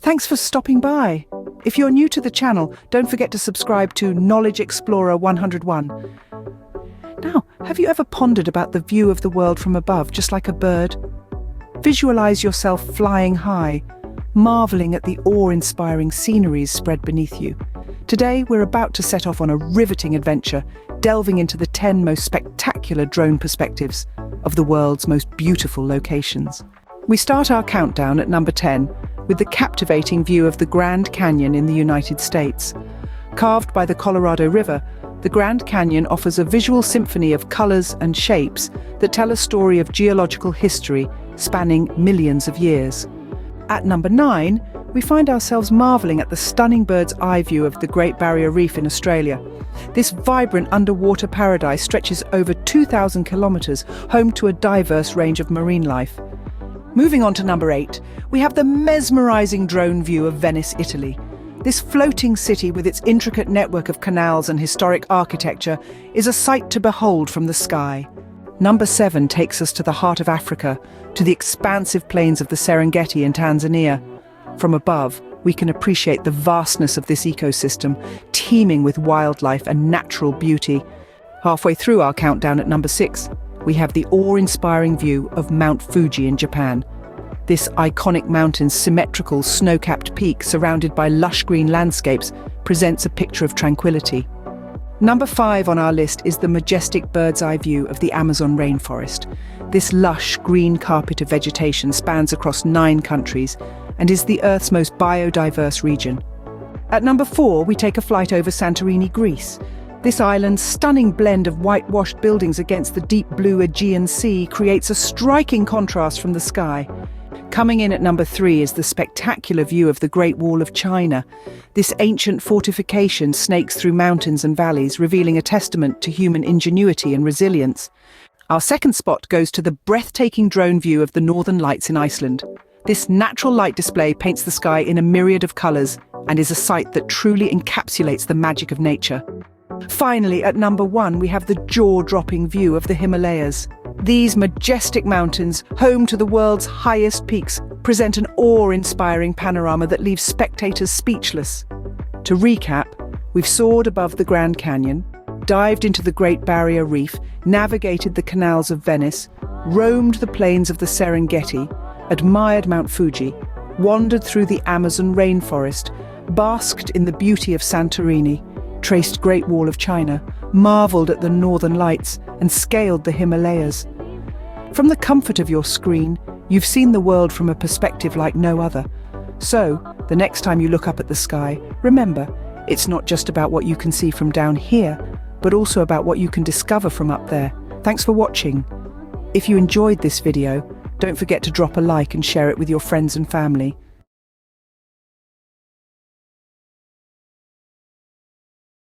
Thanks for stopping by. If you're new to the channel, don't forget to subscribe to Knowledge Explorer 101. Now, have you ever pondered about the view of the world from above, just like a bird? Visualize yourself flying high, marveling at the awe-inspiring sceneries spread beneath you. Today, we're about to set off on a riveting adventure, delving into the 10 most spectacular drone perspectives of the world's most beautiful locations. We start our countdown at number 10 with the captivating view of the Grand Canyon in the United States. Carved by the Colorado River, the Grand Canyon offers a visual symphony of colors and shapes that tell a story of geological history spanning millions of years. At number 9, we find ourselves marveling at the stunning bird's eye view of the Great Barrier Reef in Australia. This vibrant underwater paradise stretches over 2,000 kilometers, home to a diverse range of marine life. Moving on to number 8, we have the mesmerizing drone view of Venice, Italy. This floating city with its intricate network of canals and historic architecture is a sight to behold from the sky. Number 7 takes us to the heart of Africa, to the expansive plains of the Serengeti in Tanzania. From above, we can appreciate the vastness of this ecosystem, teeming with wildlife and natural beauty. Halfway through our countdown at number 6, we have the awe-inspiring view of Mount Fuji in Japan. This iconic mountain's symmetrical, snow-capped peak, surrounded by lush green landscapes, presents a picture of tranquility. Number 5 on our list is the majestic bird's-eye view of the Amazon rainforest. This lush green carpet of vegetation spans across 9 countries and is the Earth's most biodiverse region. At number 4, we take a flight over Santorini, Greece. This island's stunning blend of whitewashed buildings against the deep blue Aegean Sea creates a striking contrast from the sky. Coming in at number 3 is the spectacular view of the Great Wall of China. This ancient fortification snakes through mountains and valleys, revealing a testament to human ingenuity and resilience. Our second spot goes to the breathtaking drone view of the Northern Lights in Iceland. This natural light display paints the sky in a myriad of colors and is a sight that truly encapsulates the magic of nature. Finally, at number 1, we have the jaw-dropping view of the Himalayas. These majestic mountains, home to the world's highest peaks, present an awe-inspiring panorama that leaves spectators speechless. To recap, we've soared above the Grand Canyon, dived into the Great Barrier Reef, navigated the canals of Venice, roamed the plains of the Serengeti, admired Mount Fuji, wandered through the Amazon rainforest, basked in the beauty of Santorini, traced Great Wall of China, marveled at the Northern Lights, and scaled the Himalayas. From the comfort of your screen, you've seen the world from a perspective like no other. So, the next time you look up at the sky, remember, it's not just about what you can see from down here, but also about what you can discover from up there. Thanks for watching. If you enjoyed this video, don't forget to drop a like and share it with your friends and family.